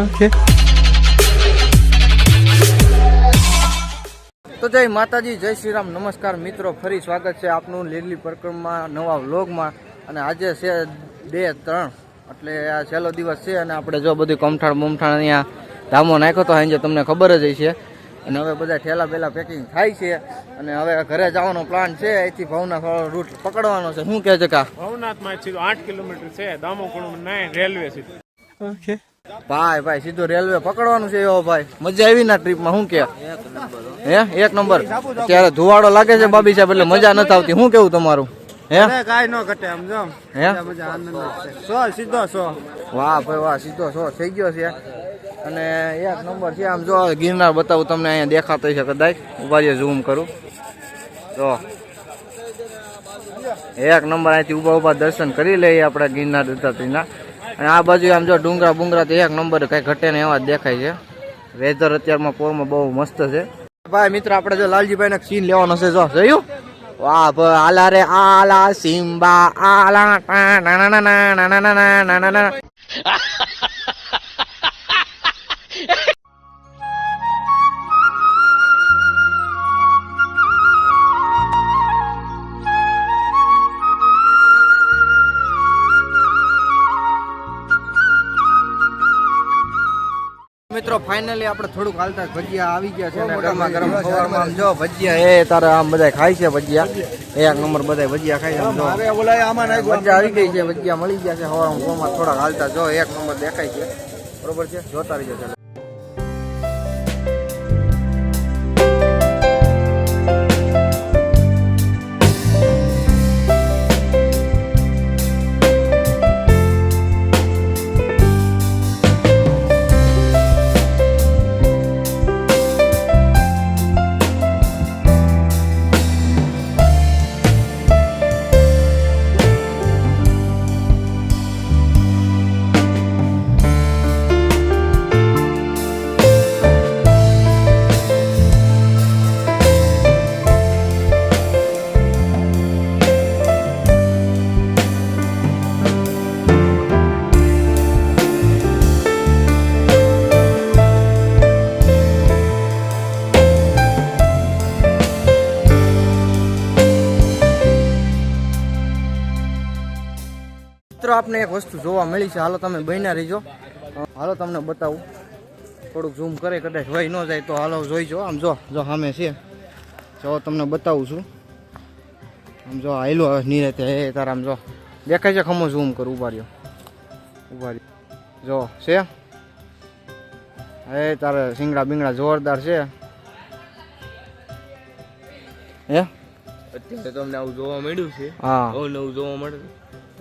Okay તો જય માતાજી, જય શ્રી રામ, નમસ્કાર મિત્રો, ફરી સ્વાગત છે આપનું લીલી પરિક્રમા નવા વ્લોગમાં. અને આજે છે 2-3 એટલે આ છેલ્લો દિવસ છે અને આપણે જો બધું કમઠાણ બમઠાણ અહીંયા ધામો નાખ્યો તો આજે તમને ખબર જ છે. અને હવે બધા ઠેલા બેલા પેકિંગ થાય છે અને હવે ઘરે જવાનો પ્લાન છે. અહીંથી ભવનાથ વાળો રૂટ પકડવાનો છે. શું કહે છે કા? ભવનાથમાં સીધો 8 કિલોમીટર છે, દામોકુંડ રેલવે સીધું. ઓકે ભાઈ સીધું રેલવે પકડવાનું છે. એવો ભાઈ મજા આવી ના ટ્રીપમાં? શું કે હે? 1 નંબર. અત્યારે ધુવાડો લાગે છે બાબી સાહેબ, એટલે મજા નથી આવતી. શું કેવું તમારું? હે કાઈ ન ઘટે આમ જો હે મજા આનંદ છે. સીધો 100. વાહ ભાઈ વાહ, સીધો 100 થઈ ગયો છે. અને 1 નંબર છે. આમ જો ગિરનાર બતાવું તમને, અહીંયા દેખાતો છે કદાચ, ઉભા ઝૂમ કરું તો 1 નંબર. અહીંથી ઉભા દર્શન કરી લઈએ આપણે ગિરનાર દત્તાત્રેયના. અને આ બાજુ આમ જો ડુંગરા બુંગરા તો 1 નંબર, કઈ ઘટે ને એવા જ દેખાય છે. વેધર અત્યારમાં પોરમાં બહુ મસ્ત છે ભાઈ. મિત્ર આપણે જો લાલજીભાઈ ને સીન લેવાનો છે, જો જોયું? વાહ ભાઈ, આલા રે આલા સિમ્બા આલા ના ના ના ના ના ના ના ના. મિત્રો ફાઇનલી આપણે થોડુંક હાલતા ભજીયા આવી ગયા છે ને ગરમા ગરમ સવારમાં આમ જો ભજીયા એ તારા આમ બધા ખાય છે ભજીયા. 1 નંબર બધા ભજીયા ખાય છે. મજા આવી ગઈ છે, ભજીયા મળી ગયા છે સવારમાં. થોડાક હાલતા જો 1 નંબર દેખાય છે, બરોબર છે, જોતા રહીજો. ચાલો આપને એક વસ્તુ જોવા મળી છે. હાલો તમે બન્યા રહીજો, હાલો તમને બતાવું. થોડુંક ઝૂમ કરે, કદાચ વહી ન જાય તો હાલો જોઈજો. આમ જો સામે છે, જો તમને બતાવું છું. આમ જો હાલો હવે નિરાતે હે તારા આમ જો દેખાય છે. ખમો ઝૂમ કરું, ઉભા રહ્યો જો છે હે તારે સિંગડા બિંગડા જોરદાર છે. હે અત્યારે તમને આવું જોવા મળ્યું છે. હા નવું જોવા મળે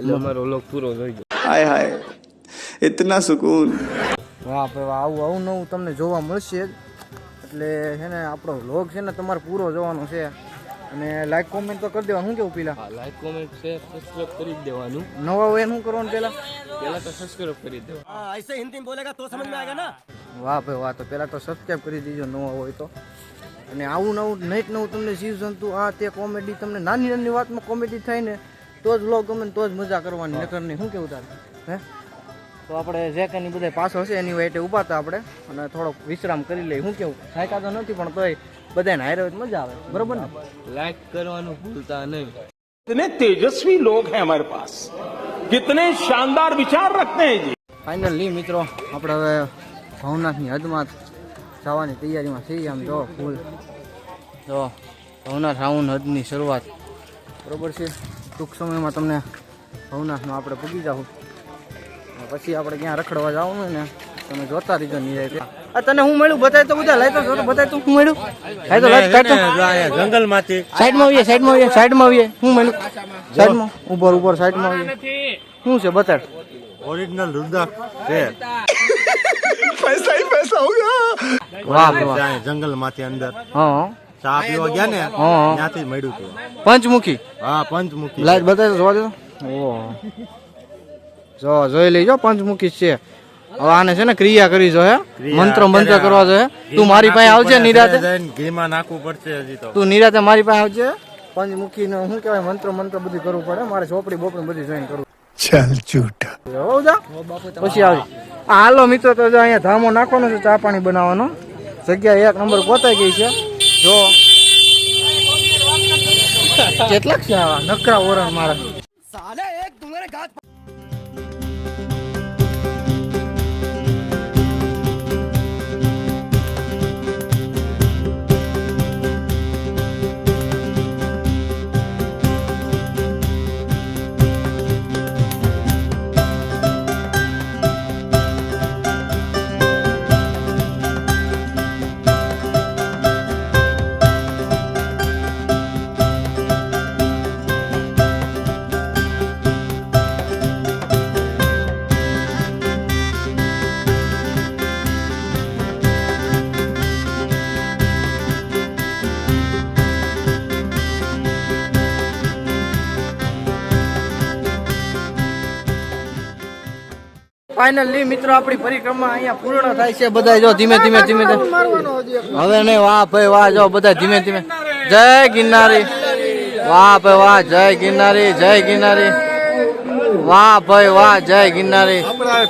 એટલે અમારો વ્લોગ પૂરો જોઈ દો. हाय हाय इतना सुकून. વાહ ભાઈ વાહ, આવું નવું તમને જોવા મળશે જ. એટલે છે ને આપણો વ્લોગ છે ને તમારે પૂરો જોવાનો છે. અને લાઈક કોમેન્ટ તો કરી દેવાનું. શું કેવું પેલા? લાઈક કોમેન્ટ શેર સબસ્ક્રાઇબ કરી જ દેવાનું. નવા હોય શું કરવાનું પેલા તો સબસ્ક્રાઇબ કરી દેવાનું. ऐसे हिंदी बोलेगा तो समझ में आएगा ना. વાહ ભાઈ વાહ, તો પેલા તો સબસ્ક્રાઇબ કરી દીજો નવા હોય તો. અને આવું નવું તમને જીવજંતુ આ તે કોમેડી, તમને નાની નાની વાતમાં કોમેડી થાય ને તો જ વ્લોગ ગમે, તો જ મજા કરવાની, નકર નહીં. શું કેવું તારે? હે તો આપણે જે કંઈ બધા પાછો હશે એની વાઈટે ઊભા હતા આપણે, અને થોડોક વિશ્રામ કરી લઈએ. શું કેવું? થાક્યા તો નથી પણ તોય બધાને હારે હોય મજા આવે, બરોબર ને? લાઈક કરવાનું ભૂલતા નહીં. कितने तेजस्वी लोग हैं हमारे पास, कितने शानदार विचार रखते हैं जी. ફાઇનલી મિત્રો આપણે હવે ભવનાથની હદમાં જવાની તૈયારીમાં છીએ. આમ જો ફૂલ જો ભવનાથ રાઉન્ડ હદની શરૂઆત, બરોબર છે. ટૂંક સમયમાં તમને ભવનાથમાં આપણે પૂગી જાઉં. પછી આપણે ક્યાં રખડવા જવાનું હોય ને તમે જોતા રહીજો. નિરાય આ તને હું મળ્યું બતાય તો બધા લાય તો બતાય તું શું મળ્યું? જંગલમાંથી સાઈડમાં આવીએ, સાઈડમાં આવીએ. શું મળ્યું? સાઈડમાં ઉપર સાઈડમાં આવીએ. શું છે બતાડ? ઓરિજિનલ રુદ્રાક્ષ છે. पैसा ही पैसा होगा. વાહ વાહ. જંગલમાંથી અંદર હા ચા પીવા ગયા ને હા. ત્યાંથી મળ્યું હતું. પંચમુખી. હા પંચમુખી. લાઈટ બતાવી જોવા દો. ઓહ જો જોઈ લેજો, પંચમુખી છે. હવે આને છે ને ક્રિયા કરી જો હે, મંત્ર કરવા જો હે. તું મારી પાસે આવજે નિરાતે, ઘીમાં નાખવું પડશે હજી તો. તું નિરાતે મારી પાસે આવજે. પંચમુખી નું શું કહેવાય મંત્ર બધું કરવું પડે. મારે ચોપડી બોપડી બધી જોઈન કરવું. चल झूठा હોવ જા પછી આવી હાલો મિત્રો તો જો અહીંયા ધામો નાખવાનો છે ચા પાણી બનાવવાનો જગ્યા એક નંબર ગોતાઈ ગઈ છે જો કેટલાક છે આવા નકરા ઓરણ મારા ફાઇનલી મિત્રો આપણી પરિક્રમા અહીંયા પૂર્ણ થાય છે બધા જો ધીમે ધીમે હવે નહીં વાહ ભાઈ વાહ જો બધા ધીમે ધીમે જય ગિરનારી વાહ ભાઈ વાહ જય ગિરનારી જય ગિરનારી વાહ ભાઈ વાહ જય ગિરનારી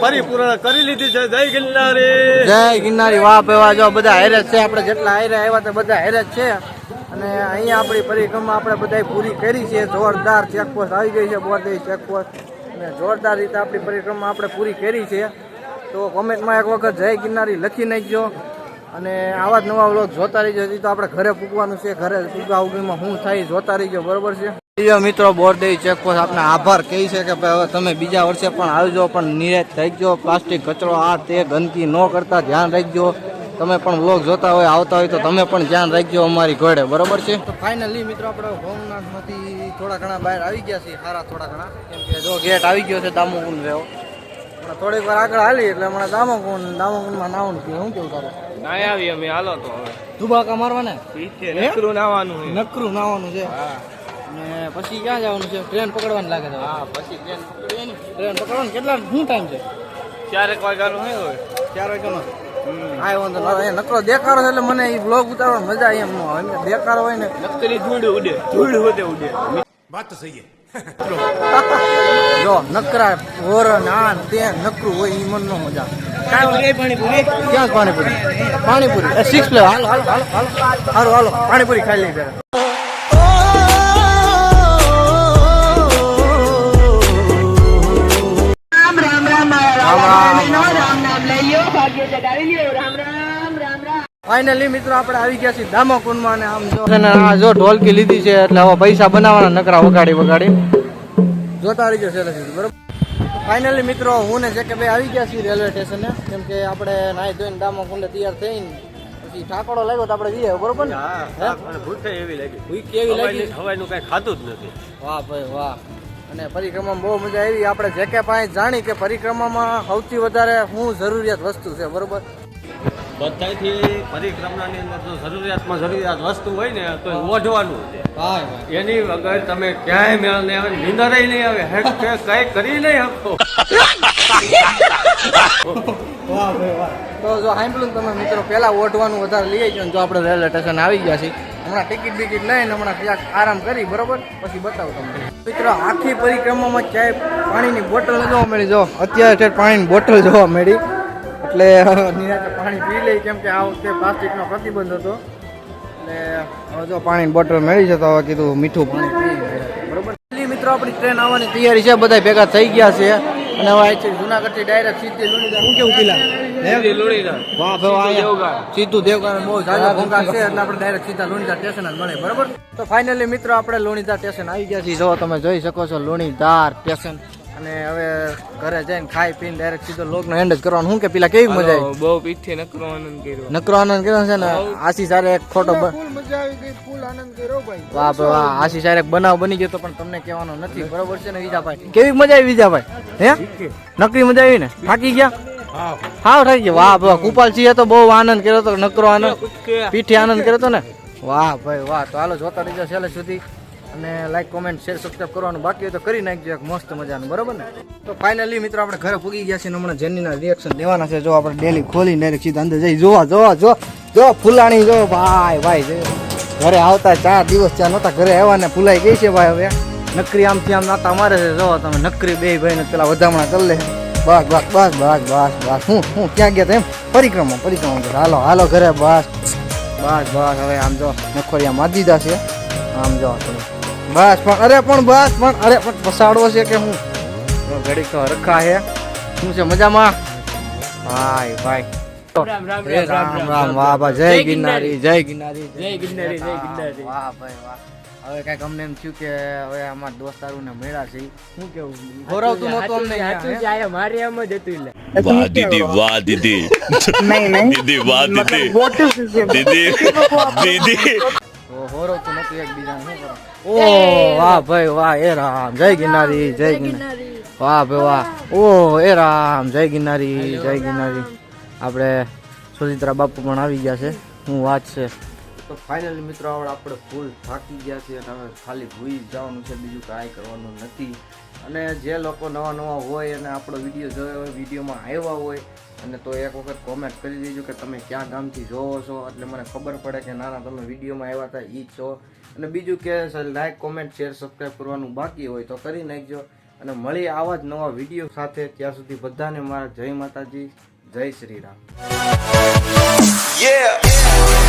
પરિપૂર્ણ કરી લીધી છે જય ગિરનારી જય ગિરનારી વાહ ભાઈ વાહ જો બધા હેરે છે આપણે જેટલા હેરે આવ્યા તો બધા હેરે જ છે અને અહીંયા આપણી પરિક્રમા આપણે બધા પૂરી કરી છે જોરદાર ચેકપોસ્ટ આવી ગઈ છે બોરદેવી ચેકપોસ્ટ અને જોરદાર રીતે આપણી પરિક્રમા આપણે પૂરી કરી છે તો કોમેન્ટમાં એક વખત જય ગિરનારી લખી નાખજો અને આવા જ નવા વ્લોગ જોતા રહીજો હજી તો આપણે ઘરે પૂગવાનું છે ઘરે પૂગવા ઉગીમાં શું થાય જોતા રહીજો બરોબર છે મિત્રો બોરદેવી ચેકપોસ્ટ આપને આભાર કહી છે કે ભાઈ હવે તમે બીજા વર્ષે પણ આવજો પણ નિરાશ રાખજો પ્લાસ્ટિક કચરો આ તે ગંદકી ન કરતા ધ્યાન રાખજો તમે પણ વ્લોગ જોતા હોય આવતા હોય તો તમે પણ ધ્યાન રાખજો અમારી ઘોડે બરોબર છે તો ફાઇનલી મિત્રો આપણે ભવનાથમાંથી થોડા ઘણા બહાર આવી ગયા છીએ સારા થોડા ઘણા કેમ કે જો ગેટ આવી ગયો છે દામોકુંડ રહ્યો હમણાં થોડીક વાર આગળ હાલી એટલે હમણાં દામોકુંડમાં નાવાનું છે શું કેવું તારે ના આવી અમે હાલો તો હવે ધુબાકા મારવાના નકરું નાવાનું છે. નકરું નાવાનું છે અને પછી ક્યાં જવાનું છે ટ્રેન પકડવાની લાગે છે હા પછી ટ્રેન પકડીએ ને ટ્રેન પકડવાનું કેટલા શું ટાઈમ છે 4 વાગ્યાનું હોય હવે 4 વાગ્યાનો હા વાંધો ના અહીંયા નકરો દેખાડો છે એટલે મને એ બ્લોગ ઉતારવાની મજા એમ ન આવે એમ દેખાડો હોય ને નકરી ધૂળ ઉડે જો નકરા ઓરણ આ તે નકરું હોય એ મન નો મજા ક્યાં પાણીપુરી પાણીપુરી 6 પ્લેટ હાલો હાલો હાલો હાલો હાલો હાલો પાણીપુરી ખાઈ લઈ જરા ફાઇનલી મિત્રો આપણે આવી ગયા છીએ દામાકુંડમાં અને આમ જો ઢોલકી લીધી છે એટલે હવે પૈસા બનાવવાના નકરા વગાડી જોતા રહીજો છે બરોબર ફાઇનલી મિત્રો હું ને જે કે ભાઈ આવી ગયા છીએ રેલવે સ્ટેશને કેમ કે આપણે નાઈ ધોઈને દામાકુંડે તૈયાર થઈને પછી ઠાકોડો લાગ્યો તો આપણે જઈએ બરોબર ને ભૂખ એવી લાગી ભૂખ કેવી લાગી હવાનું કઈ ખાધું જ નથી વાહ ભાઈ વાહ અને પરિક્રમામાં બહુ મજા આવી આપણે જે કે પાસે જાણી કે પરિક્રમામાં સૌથી વધારે શું જરૂરિયાત વસ્તુ છે બરોબર બધાથી પરિક્રમાની અંદર જો જરૂરિયાત વસ્તુ હોય ને તો ઓઢવાનું છે એની વગર તમે ક્યાંય મેળ નહીં આવે નીંદર નહીં આવે હેડ કે કઈ કરી નહીં શકતો વાહ ભાઈ વાહ તો જો સાંભળ્યું તમે મિત્રો પહેલા ઓઢવાનું વધારે લઈ આવી જો આપણે રેલવે સ્ટેશન આવી ગયા છીએ હમણાં ટિકિટ બિકિટ લઈને હમણાં ક્યાંક આરામ કરી બરોબર પછી બતાવું તમને મિત્રો આખી પરિક્રમામાં ક્યાંય પાણીની બોટલ ન જોવા મળી જો અત્યારે પાણીની બોટલ જોવા મળી એટલે નિરાતે પાણી પી લઈ કેમ કે આ વખતે પ્લાસ્ટિકનો પ્રતિબંધ હતો એટલે હવે જો પાણીની બોટલ મળી છે તો હવે કીધું મીઠું પાણી પી બરોબર મિત્રો આપણી ટ્રેન આવવાની તૈયારી છે બધા ભેગા થઈ ગયા છે અને હવે અહીંથી જુનાગઢથી ડાયરેક્ટ સીધી લુણીધર શું કેવું પીલા વાહ ભાઈ સીધું દેવગામ બહુ જાજો ભોંગા છે એટલે આપણે ડાયરેક્ટ સીધા લુણીધર સ્ટેશન જ મળે બરોબર તો ફાઇનલી મિત્રો આપણે લુણીધર સ્ટેશન આવી ગયા છીએ જો તમે જોઈ શકો છો લુણીધર સ્ટેશન અને હવે ઘરે જઈને ખાઈ પીને ડાયરેક્ટ સીધો લોક નો એન્ડ જ કરવાનું શું કે પેલા કેવી મજા આવી બહુ પીઠે નકરો આનંદ કર્યો છે ને આશી સારે એક ખોટો મજા આવી ગઈ ફૂલ આનંદ કર્યો ભાઈ વાહ ભાઈ વાહ આશી સારે એક બનાવ બની ગયો તો પણ તમને કહેવાનો નથી બરોબર છે ને વિજાભાઈ કેવી મજા આવી વિજાભાઈ હે નકરી મજા આવી ને થાકી ગયા હાવ થાકી ગયા વાહ ભાઈ કુપાલસિંહે તો બહુ આનંદ કર્યો તો નકરો આનંદ પીઠે આનંદ કર્યો તો ને વાહ ભાઈ વાહ તો હાલો જોતા રહીજો છેલ્લે સુધી અને લાઈક કોમેન્ટ શેર સબસ્ક્રાઇબ કરવાનું બાકી હોય તો કરી નાખજો એક મસ્ત મજાનું બરોબર ને તો ફાઇનલી મિત્રો આપણે ઘરે પૂગી ગયા છીએ હમણાં જેનીના રિએક્શન દેવાના છે જો આપણે ડેલી ખોલી ડાયરેક્ટ સીધા અંદર જઈ જો ફૂલાણી જો ભાઈ ઘરે આવતા 4 દિવસ ત્યાં નહોતા ઘરે આવ્યા ને ફૂલાઈ ગઈ છે ભાઈ હવે નકરી આમથી આમ નાતા મારે છે. જો તમે નકરી બે ભાઈ ને પેલા વધામણા કરી લે. બસ બસ બસ બસ બસ બસ. હું ક્યાં ગયા હતા એમ? પરિક્રમા કરે. હાલો હાલો ઘરે. બસ બસ બસ. હવે આમ જો નખોરિયા મારી દીધા છે. આમ જો બસ પણ અરે પણ પસાડવો છે કે હું ઘડીક તો રખા છે. શું છે મજામાં? ભાઈ ભાઈ રામ રામ. વાહ ભાઈ. જય ગિરનારી જય ગિરનારી જય ગિરનારી જય ગિરનારી. વાહ ભાઈ વાહ. હવે કઈક અમને એમ થયું કે હવે અમારા દોસ્તારો ને મળ્યા છે. શું કેવું? ગૌરવતું નહોતું અમને. મારી એમ જ હતું લે. वाह दीदी वाह दीदी दीदी वाह दीदी दीदी दीदी હોરવતું નહોતું એકબીજાને. શું કરો? ઓ વાહ ભાઈ વાહ. એ રામ જય ગિરનારી જય ગિરનારી. વાહ ભાઈ વાહ. ઓ એ રામ જય ગિરનારી જય ગિરનારી. આપણે સુચિત્રા બાપુ પણ આવી ગયા છે. હું વાત છે. તો ફાઇનલી મિત્રો આપણે ફૂલ થાકી ગયા છે અને હવે ખાલી ભૂઈ જવાનું છે, બીજું કાંઈ કરવાનું નથી. અને જે લોકો નવા નવા હોય અને આપણો વિડીયો જોયો હોય, વિડીયોમાં આવ્યા હોય અને તો એક વખત કોમેન્ટ કરી દેજો કે તમે ક્યાં ગામથી જોવો છો, એટલે મને ખબર પડે કે ના તમે વિડીયોમાં આવ્યા હતા એ જ છો. અને બીજું કે લાઈક કોમેન્ટ શેર સબસ્ક્રાઈબ કરવાનું બાકી હોય તો કરી નાખજો. અને મળીએ આવા જ નવા વિડીયો સાથે. ત્યાં સુધી બધાને મારા જય માતાજી, જય શ્રી રામ. yeah